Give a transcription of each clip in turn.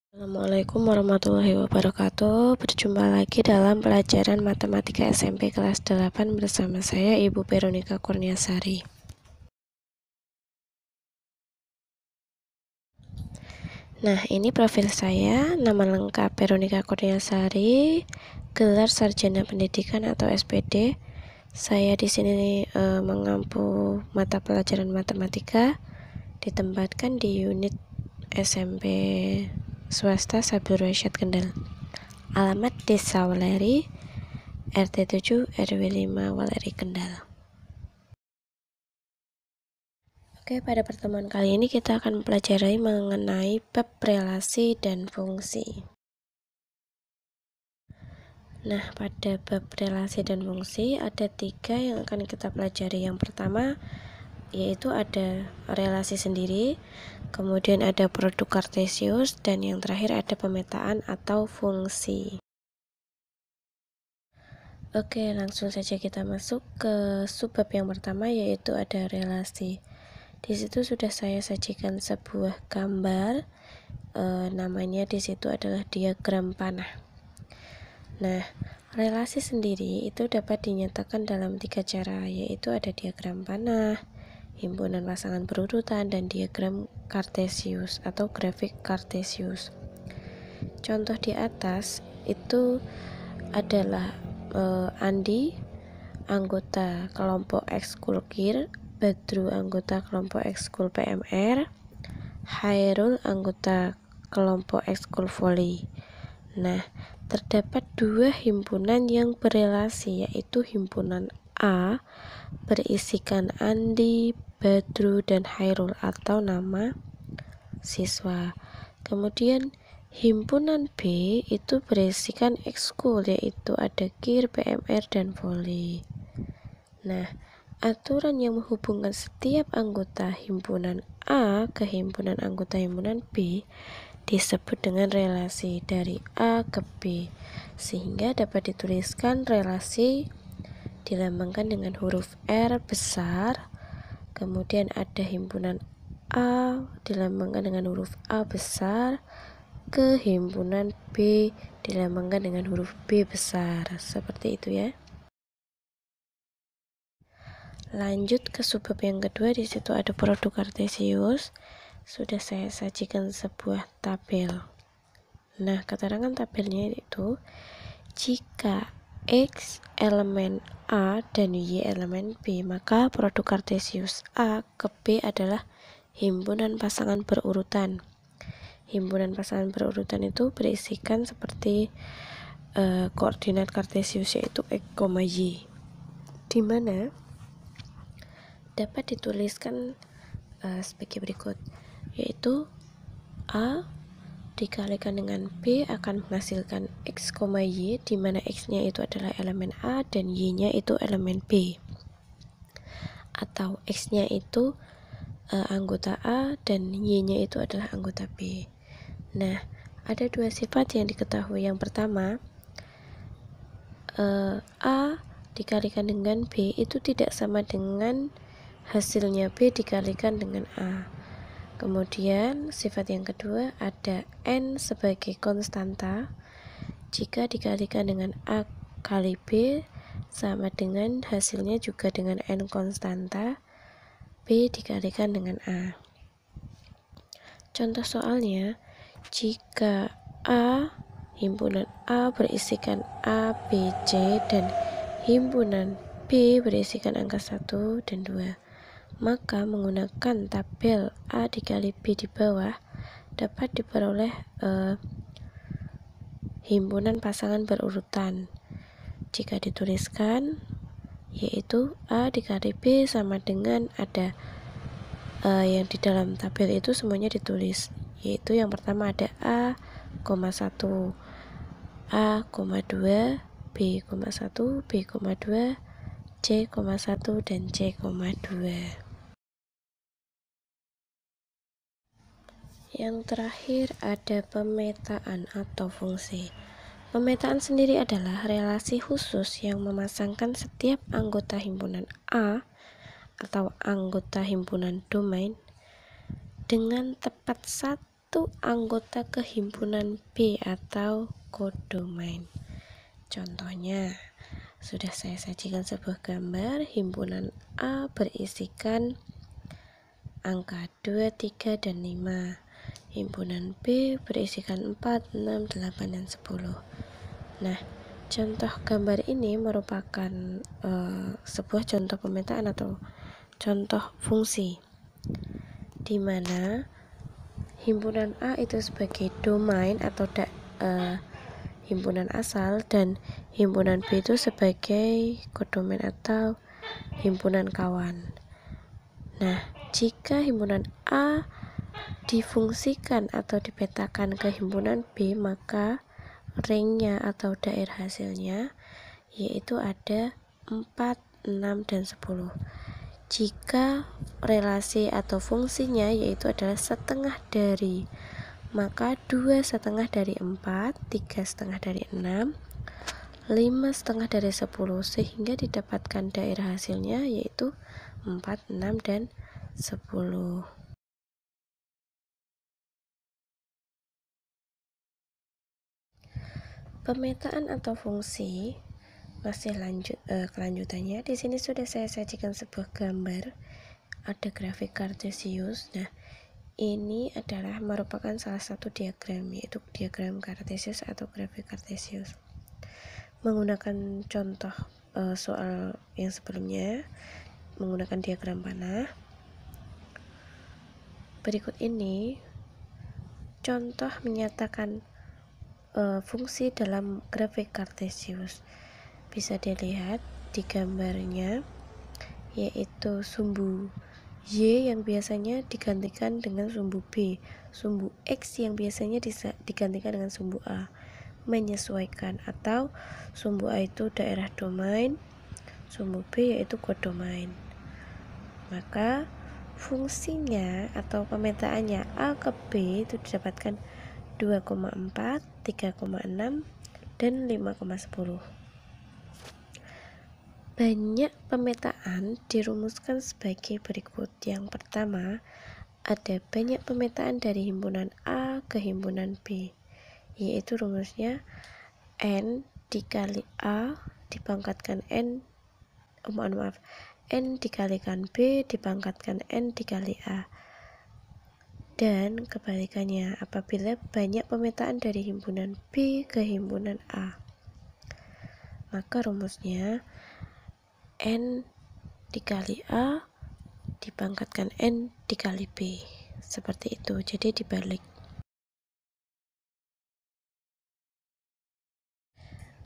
Assalamualaikum warahmatullahi wabarakatuh. Berjumpa lagi dalam pelajaran Matematika SMP kelas 8 bersama saya Ibu Veronica Kurniasari. Nah, ini profil saya, nama lengkap Veronica Kurniasari, gelar Sarjana Pendidikan atau SPD. Saya di sini mengampu mata pelajaran matematika, ditempatkan di unit SMP swasta Sabdur Rashid Kendal. Alamat Desa Waleri, RT 7 RW 5 Waleri Kendal. Oke, pada pertemuan kali ini kita akan mempelajari mengenai bab relasi dan fungsi. Nah, pada bab relasi dan fungsi ada 3 yang akan kita pelajari. Yang pertama yaitu ada relasi sendiri, kemudian ada produk kartesius, dan yang terakhir ada pemetaan atau fungsi. Oke, langsung saja kita masuk ke subbab yang pertama, yaitu ada relasi. Di situ sudah saya sajikan sebuah gambar, namanya di situ adalah diagram panah. Nah, relasi sendiri itu dapat dinyatakan dalam 3 cara, yaitu ada diagram panah, himpunan pasangan berurutan, dan diagram kartesius atau grafik kartesius. Contoh di atas itu adalah Andi, anggota kelompok ekskul KIR, Badru, anggota kelompok ekskul PMR, Hairul, anggota kelompok ekskul voli. Nah, terdapat 2 himpunan yang berelasi, yaitu himpunan A berisikan Andi, Badru, dan Hairul atau nama siswa. Kemudian himpunan B itu berisikan ekskul, yaitu ada KIR, PMR, dan voli. Nah, aturan yang menghubungkan setiap anggota himpunan A ke himpunan anggota himpunan B disebut dengan relasi dari A ke B, sehingga dapat dituliskan relasi dilambangkan dengan huruf R besar, kemudian ada himpunan A dilambangkan dengan huruf A besar, ke himpunan B dilambangkan dengan huruf B besar, seperti itu ya. Lanjut ke subbab yang kedua, di situ ada produk kartesius. Sudah saya sajikan sebuah tabel. Nah, keterangan tabelnya itu jika X elemen A dan Y elemen B, maka produk kartesius A ke B adalah himpunan pasangan berurutan. Himpunan pasangan berurutan itu berisikan seperti koordinat kartesius, yaitu X, Y, di mana dapat dituliskan sebagai berikut, yaitu A dikalikan dengan B akan menghasilkan X, Y, di mana X-nya itu adalah elemen A dan Y-nya itu elemen B, atau X-nya itu anggota A dan Y-nya itu adalah anggota B. Nah, ada 2 sifat yang diketahui. Yang pertama, A dikalikan dengan B itu tidak sama dengan hasilnya B dikalikan dengan A. Kemudian sifat yang kedua, ada N sebagai konstanta. Jika dikalikan dengan A kali B sama dengan hasilnya juga dengan N konstanta, B dikalikan dengan A. Contoh soalnya, jika himpunan A berisikan A, B, C, dan himpunan B berisikan angka 1 dan 2, maka menggunakan tabel A dikali B di bawah dapat diperoleh himpunan pasangan berurutan. Jika dituliskan, yaitu A dikali B sama dengan ada yang di dalam tabel itu semuanya ditulis, yaitu yang pertama ada A, 1, A, 2, B, 1, B, 2, C, 1, dan C, 2. Yang terakhir ada pemetaan atau fungsi. Pemetaan sendiri adalah relasi khusus yang memasangkan setiap anggota himpunan A atau anggota himpunan domain dengan tepat satu itu anggota ke himpunan B atau kodomain. Contohnya, sudah saya sajikan sebuah gambar. Himpunan A berisikan angka 2, 3, dan 5. Himpunan B berisikan 4, 6, 8, dan 10. Nah, contoh gambar ini merupakan sebuah contoh pemetaan atau contoh fungsi, di mana himpunan A itu sebagai domain atau himpunan asal, dan himpunan B itu sebagai kodomain atau himpunan kawan. Nah, jika himpunan A difungsikan atau dipetakan ke himpunan B, maka ringnya atau daerah hasilnya yaitu ada 4, 6, dan 10. Jika relasi atau fungsinya yaitu adalah setengah dari, maka 2,5 dari 4, 3,5 dari 6, 5,5 dari 10, sehingga didapatkan daerah hasilnya yaitu 4, 6, dan 10. Pemetaan atau fungsi masih kelanjutannya. Di sini sudah saya sajikan sebuah gambar, ada grafik kartesius. Nah, ini adalah merupakan salah satu diagram, yaitu diagram kartesius atau grafik kartesius. Menggunakan contoh soal yang sebelumnya, menggunakan diagram panah. Berikut ini contoh menyatakan fungsi dalam grafik kartesius. Bisa dilihat di gambarnya, yaitu sumbu Y yang biasanya digantikan dengan sumbu B, sumbu X yang biasanya digantikan dengan sumbu A, menyesuaikan, atau sumbu A itu daerah domain, sumbu B yaitu kodomain. Maka fungsinya atau pemetaannya A ke B itu didapatkan 2,4, 3,6, dan 5,10. Banyak pemetaan dirumuskan sebagai berikut. Yang pertama, ada banyak pemetaan dari himpunan A ke himpunan B, yaitu rumusnya N dikali A dipangkatkan N dikalikan B dipangkatkan N dikali A. Dan kebalikannya, apabila banyak pemetaan dari himpunan B ke himpunan A, maka rumusnya N dikali A dipangkatkan N dikali B. Seperti itu, jadi dibalik.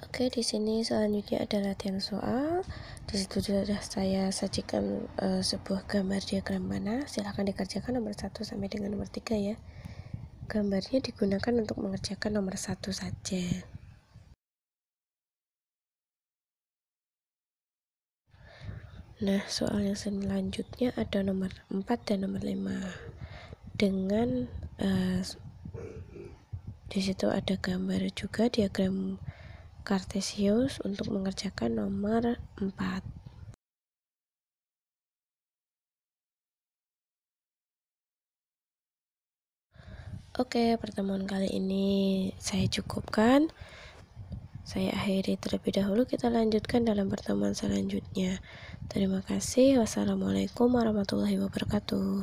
Oke, di sini selanjutnya ada latihan soal. Di situ sudah saya sajikan sebuah gambar diagram panah. Silahkan dikerjakan nomor 1 sampai dengan nomor 3 ya. Gambarnya digunakan untuk mengerjakan nomor 1 saja. Nah, soal yang selanjutnya ada nomor 4 dan nomor 5. Dengan di situ ada gambar juga diagram kartesius untuk mengerjakan nomor 4. Oke, pertemuan kali ini saya cukupkan. Saya akhiri terlebih dahulu, kita lanjutkan dalam pertemuan selanjutnya. Terima kasih. Wassalamualaikum warahmatullahi wabarakatuh.